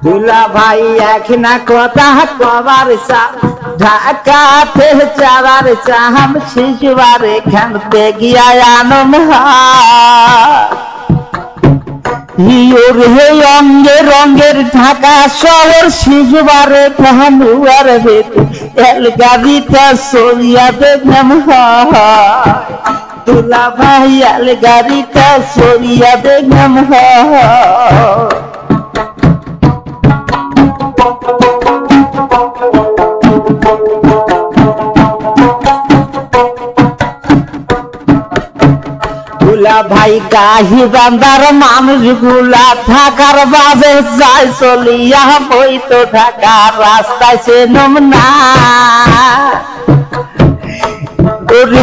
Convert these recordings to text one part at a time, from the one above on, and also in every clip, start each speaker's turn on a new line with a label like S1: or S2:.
S1: দুলা ভাই এক না কথা কবার চা ঢাকাতে যাবার চাহাম শিশুবারে খানতে গিয়া আনম হিওর হে অঙ্গে রঙের ঢাকা শহর শিশুবারে খানুয়ার ভেতর এল গাড়িটা সরিয়া দেখলাম দুলা ভাই এল গাড়িটা সরিয়া দেখলাম দুলা ভাই গাহি বান্দার মানুষ গুলা ঢাকার বাজে যায় চলিয়া বই তো ঢাকার রাস্তায় সে নমনা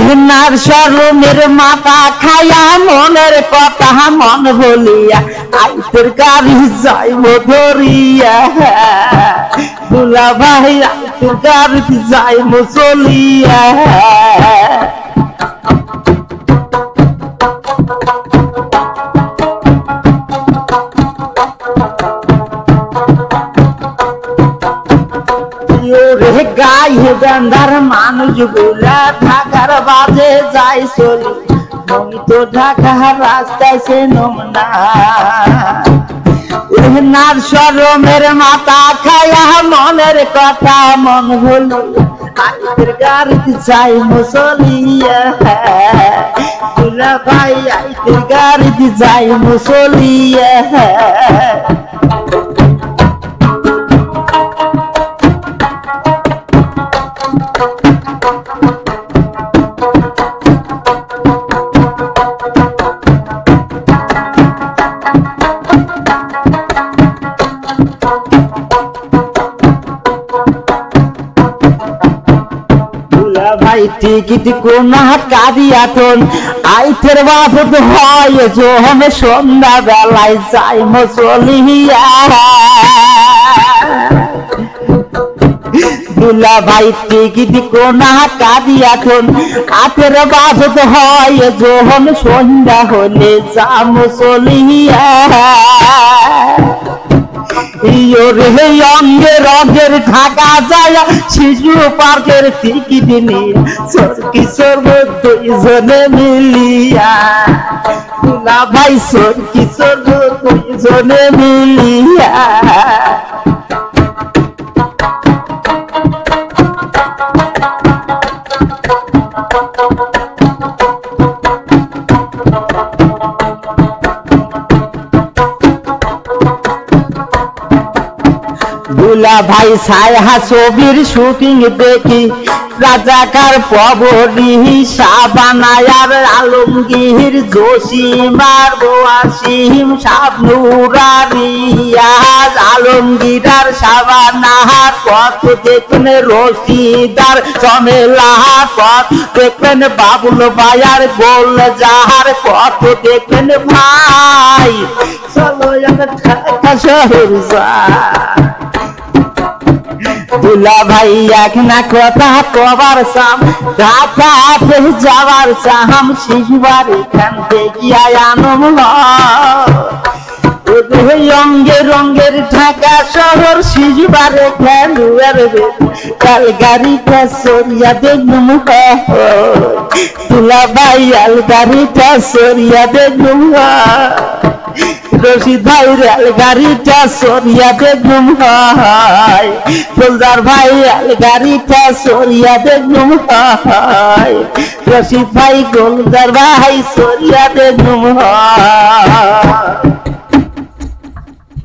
S1: ঋণার শরমের মাথা খায়া মনের কথা মন বলিয়া আইতের গাড়ি যাইব ধরিয়া দুলা ভাই আইতের গাড়ি যাইব চলিয়া গায়ে বান্ধার মানুষ গুলা ঢাকার বাজে যাই চলি আমি তো ঢাকার রাস্তায় সে নমনা নার শরমের মাথা খায়া মনের কথা মন হলো আইতের গাড়িতে যাই মুসলিয়া দুলা ভাই আইতের গাড়িতে যাই মুসলিয়া ভাই টিকিট কোনা কাদিয়াতন আইতের বাবদ হয় যখন সন্ধ্যা বেলায় যাই মসলিয়া দুলা ভাই টিকিট কোনা কাদিয়াতন আতের বাবদ হয় যখন সন্ধ্যা হলে যা মসলিয়া অঙ্গে রঙের ঢাকা যায় শিশু পার্কের টিকিট নিয়ে কিশোর দুইজনে মিলিয়া দুলা ভাই কিশোর দুইজনে মিলিয়া দুলা ভাই ছায়া ছবির শুটিং দেখি রাজাকার পবরি সাবানায়ার আলমগীর জসিমার বোয়াসিম শাবনুরারিয়াজ আলমগীরার সাবানাহার পথ দেখেন রশিদার চমেলাহার পথ দেখেন বাবুল ভাইয়ার গোল যাহার পথ দেখেন ভাই চলো ঢাকা শহর দুলা ভাই এক না কথা কবার চাম ঢাকাতে যাবার চাহাম শিশুবার এখান থেকে আনম অঙ্গে রঙের ঢাকা শহর শিশুবার কাল গাড়িটা সরিয়া দেখলুম দুলা ভাই আল গাড়িটা সরিয়া দেখলুম রশিদ ভাই রেল গাড়িটা সরিয়া দেখলুম ফুলদার ভাই রেল গাড়িটা সরিয়া দেখলুম রশিদ ভাই গোলদার ভাই সরিয়া দেখলুম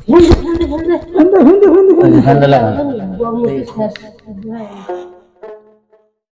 S2: হুন্ডে